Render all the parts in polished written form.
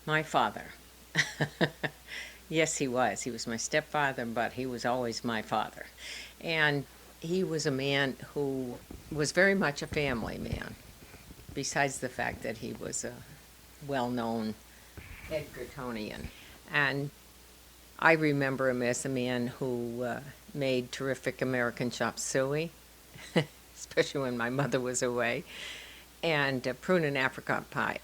My father. Yes, he was. He was my stepfather, but he was always my father. And he was a man who was very much a family man, besides the fact that he was a well known Edgartonian. And I remember him as a man who made terrific American chop suey, especially when my mother was away, and prune and apricot pie.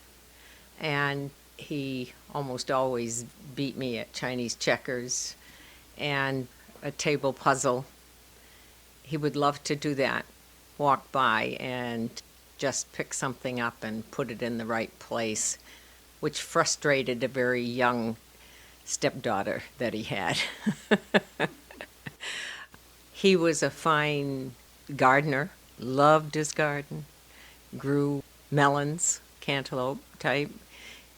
And he almost always beat me at Chinese checkers and a table puzzle. He would love to do that, walk by and just pick something up and put it in the right place, which frustrated a very young stepdaughter that he had. He was a fine gardener, loved his garden, grew melons, cantaloupe type,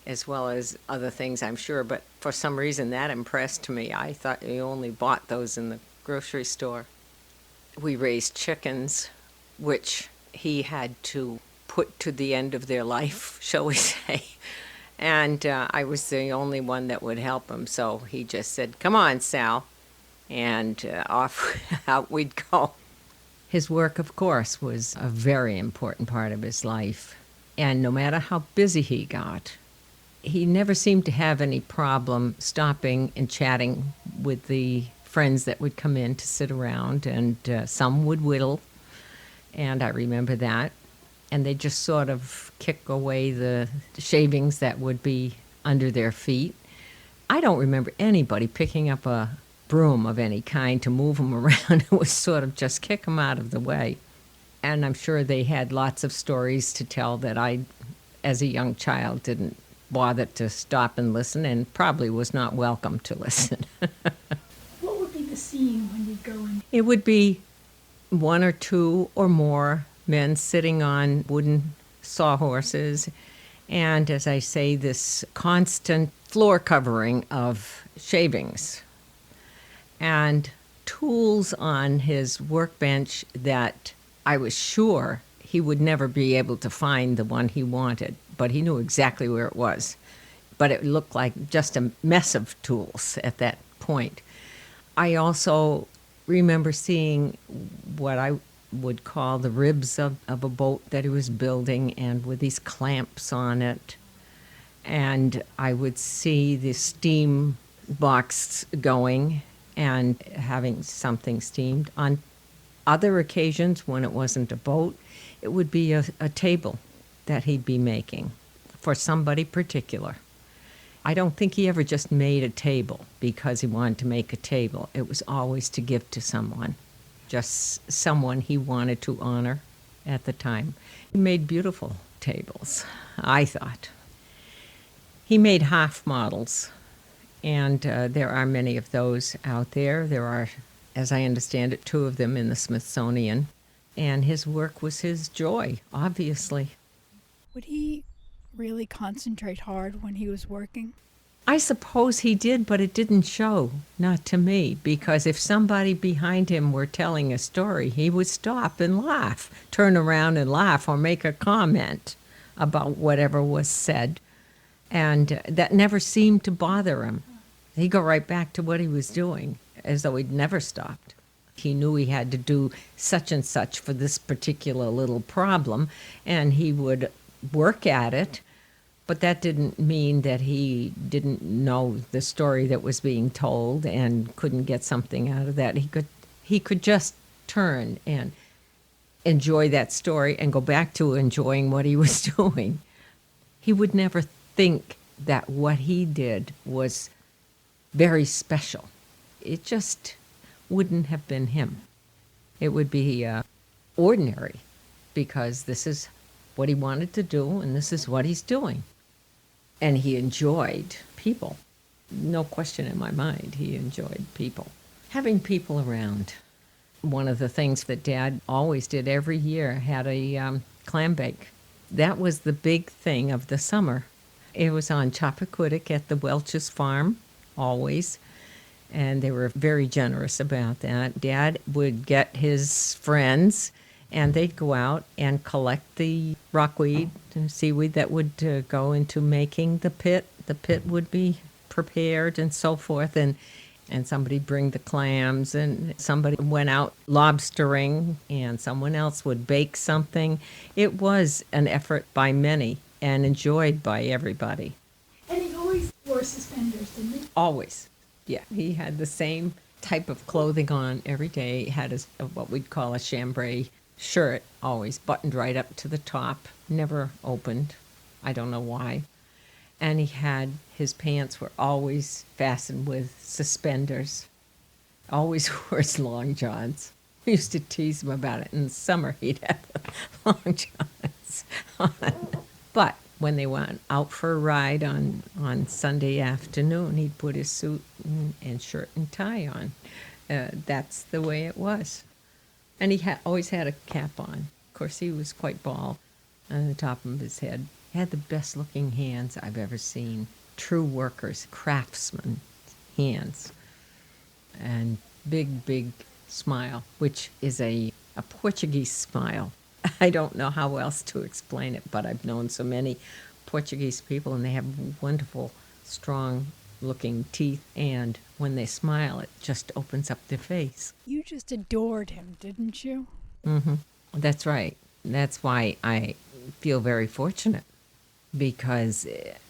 as well as other things, I'm sure. But for some reason, that impressed me. I thought you only bought those in the grocery store. We raised chickens, which he had to put to the end of their life, shall we say. And I was the only one that would help him. So he just said, "Come on, Sal." And off out we'd go. His work, of course, was a very important part of his life. And no matter how busy he got, he never seemed to have any problem stopping and chatting with the friends that would come in to sit around, and some would whittle, and I remember that. And they just sort of kick away the shavings that would be under their feet. I don't remember anybody picking up a broom of any kind to move them around. It was sort of just kick them out of the way. And I'm sure they had lots of stories to tell that I, as a young child, didn't bother to stop and listen, and probably was not welcome to listen. What would be the scene when you go in? It would be one or two or more men sitting on wooden sawhorses, and as I say, this constant floor covering of shavings and tools on his workbench that I was sure he would never be able to find the one he wanted, but he knew exactly where it was. But it looked like just a mess of tools at that point. I also remember seeing what I would call the ribs of a boat that he was building, and with these clamps on it. And I would see the steam box going and having something steamed. On other occasions, when it wasn't a boat, it would be a table that he'd be making for somebody particular. I don't think he ever just made a table because he wanted to make a table. It was always to give to someone, just someone he wanted to honor at the time. He made beautiful tables, I thought. He made half models, and there are many of those out there. There are, as I understand it, 2 of them in the Smithsonian. And his work was his joy, obviously. Would he really concentrate hard when he was working? I suppose he did, but it didn't show, not to me, because if somebody behind him were telling a story, he would stop and laugh, turn around and laugh, or make a comment about whatever was said. And that never seemed to bother him. He'd go right back to what he was doing, as though he'd never stopped. He knew he had to do such and such for this particular little problem, and he would work at it, but that didn't mean that he didn't know the story that was being told and couldn't get something out of that. He could just turn and enjoy that story and go back to enjoying what he was doing. He would never think that what he did was very special. It just wouldn't have been him. It would be ordinary, because this is what he wanted to do and this is what he's doing. And he enjoyed people. No question in my mind, he enjoyed people. Having people around. One of the things that Dad always did every year had a clam bake. That was the big thing of the summer. It was on Chappaquiddick at the Welch's farm, always. And they were very generous about that. Dad would get his friends, and they'd go out and collect the rockweed, seaweed that would go into making the pit. The pit would be prepared and so forth, and somebody bring the clams, and somebody went out lobstering, and someone else would bake something. It was an effort by many and enjoyed by everybody. And he always wore suspenders, didn't he? Always. Yeah, he had the same type of clothing on every day. He had what we'd call a chambray shirt, always buttoned right up to the top, never opened. I don't know why. And his pants were always fastened with suspenders. Always wore his long johns. We used to tease him about it. In the summer, he'd have the long johns on. But when they went out for a ride on Sunday afternoon, he'd put his suit and shirt and tie on. That's the way it was. And he always had a cap on. Of course, he was quite bald on the top of his head. He had the best looking hands I've ever seen. True workers, craftsman hands. And big smile, which is a Portuguese smile. I don't know how else to explain it, but I've known so many Portuguese people, and they have wonderful, strong-looking teeth, and when they smile, it just opens up their face. You just adored him, didn't you? Mm-hmm. That's right. That's why I feel very fortunate, because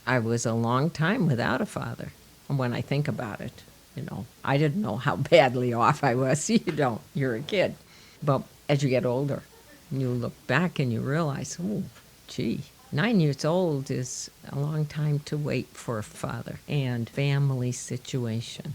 I was a long time without a father. And when I think about it, I didn't know how badly off I was. You don't. You're a kid. But as you get older, you look back and you realize, oh, gee, 9 years old is a long time to wait for a father and family situation.